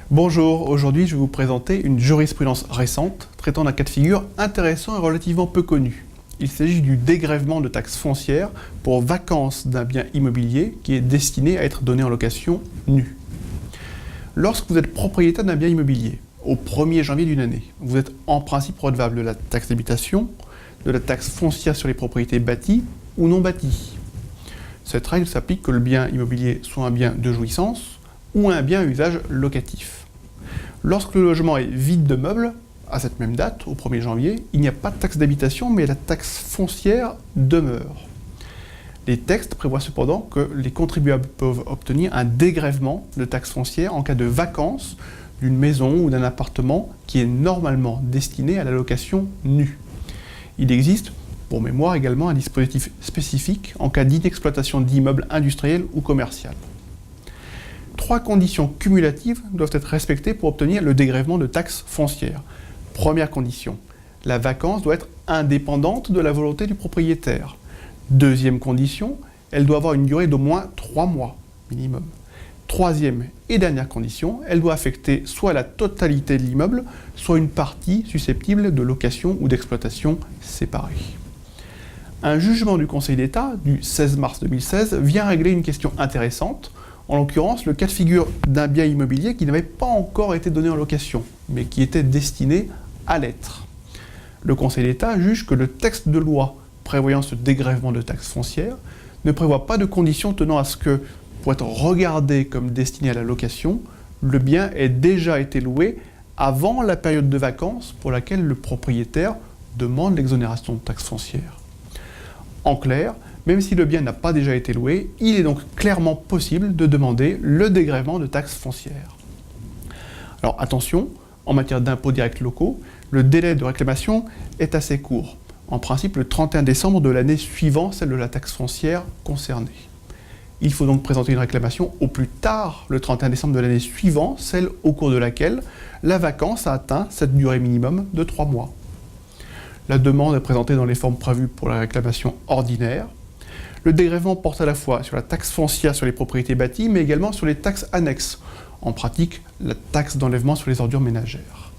Bonjour, aujourd'hui je vais vous présenter une jurisprudence récente traitant d'un cas de figure intéressant et relativement peu connu. Il s'agit du dégrèvement de taxes foncières pour vacance d'un bien immobilier qui est destiné à être donné en location nue. Lorsque vous êtes propriétaire d'un bien immobilier, au 1er janvier d'une année, vous êtes en principe redevable de la taxe d'habitation, de la taxe foncière sur les propriétés bâties ou non bâties. Cette règle s'applique que le bien immobilier soit un bien de jouissance ou un bien à usage locatif. Lorsque le logement est vide de meubles, à cette même date, au 1er janvier, il n'y a pas de taxe d'habitation, mais la taxe foncière demeure. Les textes prévoient cependant que les contribuables peuvent obtenir un dégrèvement de taxe foncière en cas de vacance d'une maison ou d'un appartement qui est normalement destiné à la location nue. Il existe, pour mémoire, également un dispositif spécifique en cas d'inexploitation d'immeubles industriels ou commerciaux. 3 conditions cumulatives doivent être respectées pour obtenir le dégrèvement de taxes foncières. Première condition, la vacance doit être indépendante de la volonté du propriétaire. Deuxième condition, elle doit avoir une durée d'au moins 3 mois minimum. Troisième et dernière condition, elle doit affecter soit la totalité de l'immeuble, soit une partie susceptible de location ou d'exploitation séparée. Un jugement du Conseil d'État du 16 mars 2016 vient régler une question intéressante, en l'occurrence le cas de figure d'un bien immobilier qui n'avait pas encore été donné en location, mais qui était destiné à l'être. Le Conseil d'État juge que le texte de loi prévoyant ce dégrèvement de taxes foncières ne prévoit pas de conditions tenant à ce que, pour être regardé comme destiné à la location, le bien ait déjà été loué avant la période de vacances pour laquelle le propriétaire demande l'exonération de taxes foncières. En clair, même si le bien n'a pas déjà été loué, il est donc clairement possible de demander le dégrèvement de taxes foncières. Alors attention, en matière d'impôts directs locaux, le délai de réclamation est assez court. En principe, le 31 décembre de l'année suivant celle de la taxe foncière concernée. Il faut donc présenter une réclamation au plus tard le 31 décembre de l'année suivant, celle au cours de laquelle la vacance a atteint cette durée minimum de 3 mois. La demande est présentée dans les formes prévues pour la réclamation ordinaire. Le dégrèvement porte à la fois sur la taxe foncière sur les propriétés bâties, mais également sur les taxes annexes, en pratique la taxe d'enlèvement sur les ordures ménagères.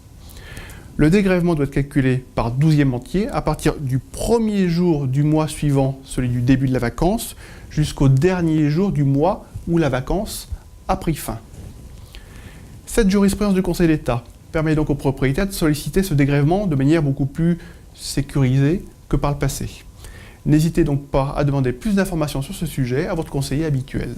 Le dégrèvement doit être calculé par 12e entier à partir du premier jour du mois suivant celui du début de la vacance jusqu'au dernier jour du mois où la vacance a pris fin. Cette jurisprudence du Conseil d'État permet donc aux propriétaires de solliciter ce dégrèvement de manière beaucoup plus sécurisée que par le passé. N'hésitez donc pas à demander plus d'informations sur ce sujet à votre conseiller habituel.